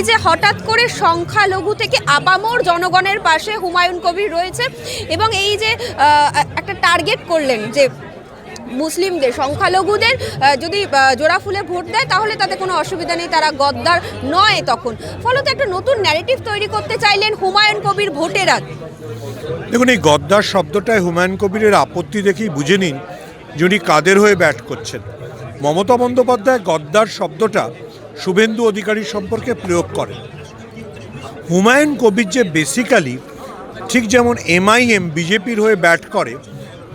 যে হঠাৎ করে সংখ্যালঘু থেকে আপামর জনগণের পাশে হুমায়ুন কবির রয়েছে এবং এই যে একটা টার্গেট করলেন যে মুসলিমদের, সংখ্যালঘুদের যদি জোড়া ফুলে ভোট দেয় তাহলে তাতে কোনো অসুবিধা নেই, তারা গদ্দার নয়। তখন ফলত একটা নতুন ন্যারেটিভ তৈরি করতে চাইলেন হুমায়ুন কবির ভোটের আগে। দেখুন, এই গদ্দার শব্দটায় হুমায়ুন কবিরের আপত্তি দেখেই বুঝে নিন যিনি কাদের হয়ে ব্যাট করছেন। মমতা বন্দ্যোপাধ্যায় গদ্দার শব্দটা শুভেন্দু অধিকারী সম্পর্কে প্রয়োগ করেন। হুমায়ুন কবির যে বেসিক্যালি ঠিক যেমন এমআইএম বিজেপির হয়ে ব্যাট করে,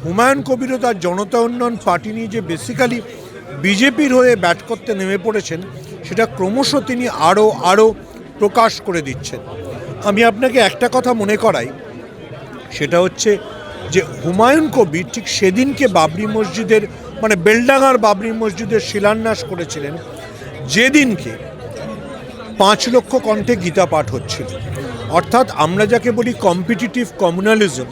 হুমায়ুন কবিরও তার জনতা উন্নয়ন পার্টি নিয়ে যে বেসিক্যালি বিজেপির হয়ে ব্যাট করতে নেমে পড়েছেন, সেটা ক্রমশ তিনি আরও প্রকাশ করে দিচ্ছেন। আমি আপনাকে একটা কথা মনে করাই, সেটা হচ্ছে যে হুমায়ুন কবির ঠিক সেদিনকে বাবরি মসজিদের বেলডাঙ্গার বাবরি মসজিদের শিলান্যাস করেছিলেন, যেদিনকে 5 লক্ষ কণ্ঠে গীতা পাঠ হচ্ছিল। অর্থাৎ আমরা যাকে বলি কম্পিটিটিভ কমিউনালিজম,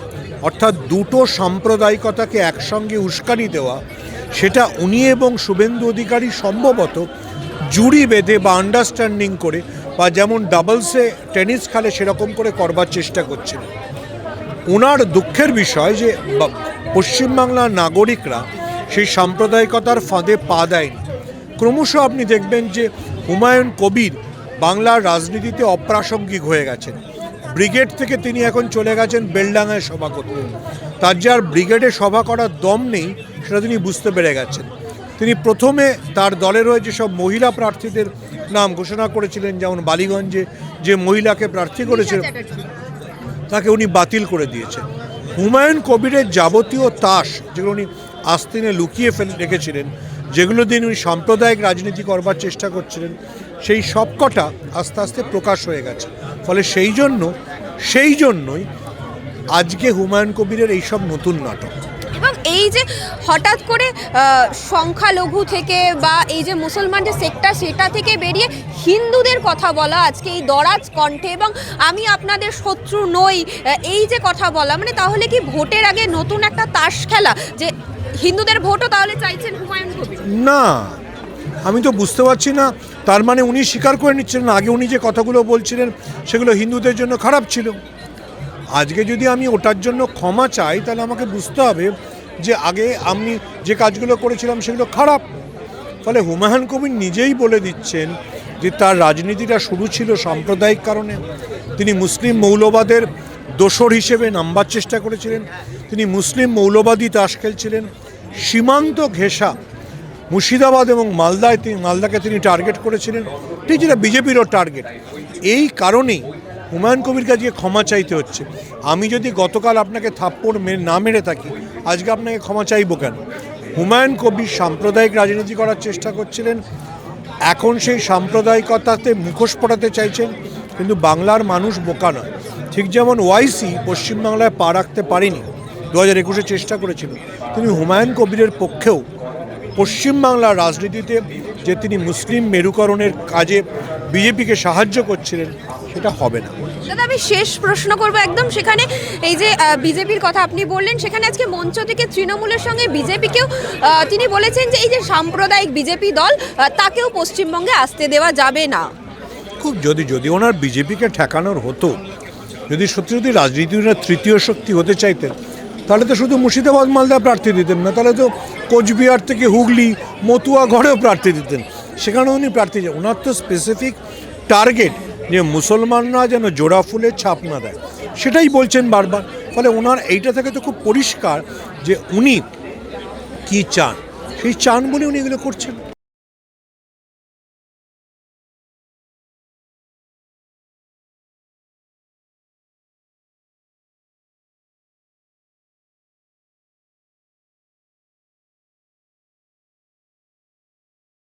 অর্থাৎ দুটো সাম্প্রদায়িকতাকে একসঙ্গে উস্কানি দেওয়া, সেটা উনি এবং শুভেন্দু অধিকারী সম্ভবত জুড়ি বেঁধে বা আন্ডারস্ট্যান্ডিং করে, বা যেমন ডাবলসে টেনিস খেলে সেরকম করে করবার চেষ্টা করছিলেন। ওনার দুঃখের বিষয় যে পশ্চিমবাংলার নাগরিকরা সেই সাম্প্রদায়িকতার ফাঁদে পা দেয়নি। ক্রমশ আপনি দেখবেন যে হুমায়ুন কবির বাংলার রাজনীতিতে অপ্রাসঙ্গিক হয়ে গেছেন। ব্রিগেড থেকে তিনি এখন চলে গেছেন বেলডাঙ্গায় সভা করতে। তার যে আর ব্রিগেডে সভা করার দম নেই সেটা তিনি বুঝতে পেরে গেছেন। তিনি প্রথমে তার দলের হয়ে যেসব মহিলা প্রার্থীদের নাম ঘোষণা করেছিলেন, যেমন বালিগঞ্জে যে মহিলাকে প্রার্থী করেছিলেন তাকে উনি বাতিল করে দিয়েছেন। হুমায়ুন কবিরের যাবতীয় তাস যেগুলো উনি আস্তিনে লুকিয়ে রেখেছিলেন, যেগুলো দিয়ে উনি সাম্প্রদায়িক রাজনীতি করবার চেষ্টা করছিলেন, সেই সবকটা আস্তে আস্তে প্রকাশ হয়ে গেছে। ফলে সেই জন্যই আজকে হুমায়ুন কবিরের এইসব নতুন নাটক। এবং এই যে হঠাৎ করে সংখ্যালঘু থেকে বা এই যে মুসলমান যে সেক্টর, সেটা থেকে বেরিয়ে হিন্দুদের কথা বলা আজকে এই দরাজ কণ্ঠে, এবং আমি আপনাদের শত্রু নই, এই যে কথা বলা, তাহলে কি ভোটের আগে নতুন একটা তাস খেলা, যে হিন্দুদের ভোটও তাহলে চাইছেন হুমায়ুন কবির? না, আমি তো বুঝতে পারছি না। তার মানে উনি স্বীকার করে নিচ্ছেন না আগে উনি যে কথাগুলো বলছিলেন সেগুলো হিন্দুদের জন্য খারাপ ছিল। আজকে যদি আমি ওটার জন্য ক্ষমা চাই, তাহলে আমাকে বুঝতে হবে যে আগে আমি যে কাজগুলো করেছিলাম সেগুলো খারাপ। ফলে হুমায়ুন কবির নিজেই বলে দিচ্ছেন যে তার রাজনীতিটা শুরু ছিল সাম্প্রদায়িক কারণে। তিনি মুসলিম মৌলবাদের দোসর হিসেবে নামবার চেষ্টা করেছিলেন। তিনি মুসলিম মৌলবাদী তাস খেলছিলেন। সীমান্ত ঘেঁষা মুর্শিদাবাদ এবং মালদাকে তিনি টার্গেট করেছিলেন, ঠিক যেটা বিজেপিরও টার্গেট। এই কারণেই হুমায়ুন কবিরকে আজকে ক্ষমা চাইতে হচ্ছে। আমি যদি গতকাল আপনাকে থাপ্পড় না মেরে থাকি, আজকে আপনাকে ক্ষমা চাইবো কেন? হুমায়ুন কবির সাম্প্রদায়িক রাজনীতি করার চেষ্টা করছিলেন, এখন সেই সাম্প্রদায়িকতাতে মুখোশ পড়াতে চাইছেন। কিন্তু বাংলার মানুষ বোকা নয়। ঠিক যেমন ওয়াইসি পশ্চিমবাংলায় পা রাখতে পারেনি, 2021-এ চেষ্টা করেছিল, তিনি হুমায়ুন কবিরের পক্ষেও পশ্চিমবাংলার রাজনীতিতে যে তিনি মুসলিম মেরুকরণের কাজে বিজেপিকে সাহায্য করছিলেন, সেটা হবে না। দাদা, আমি শেষ প্রশ্ন করব একদম, সেখানে এই যে বিজেপির কথা আপনি বললেন, সেখানে আজকে মঞ্চ থেকে তৃণমূলের সঙ্গে বিজেপিকেও তিনি বলেছেন যে এই যে সাম্প্রদায়িক বিজেপি দল, তাকেও পশ্চিমবঙ্গে আসতে দেওয়া যাবে না। যদি ওনার বিজেপিকে ঠেকানোর হতো, যদি রাজনীতির তৃতীয় শক্তি হতে চাইতেন, তাহলে তো শুধু মুর্শিদাবাদ মালদা প্রার্থী দিতেন না, তাহলে তো কোচবিহার থেকে হুগলি মতুয়া ঘরেও প্রার্থী দিতেন। সেখানে উনি প্রার্থী, ওনার তো স্পেসিফিক টার্গেট যে মুসলমানরা যেন জোড়া ফুলের ছাপ না দেয়, সেটাই বলছেন বারবার। ফলে ওনার এইটা থেকে তো খুব পরিষ্কার যে উনি কি চান, সেই চান বলে উনি এগুলো করছেন।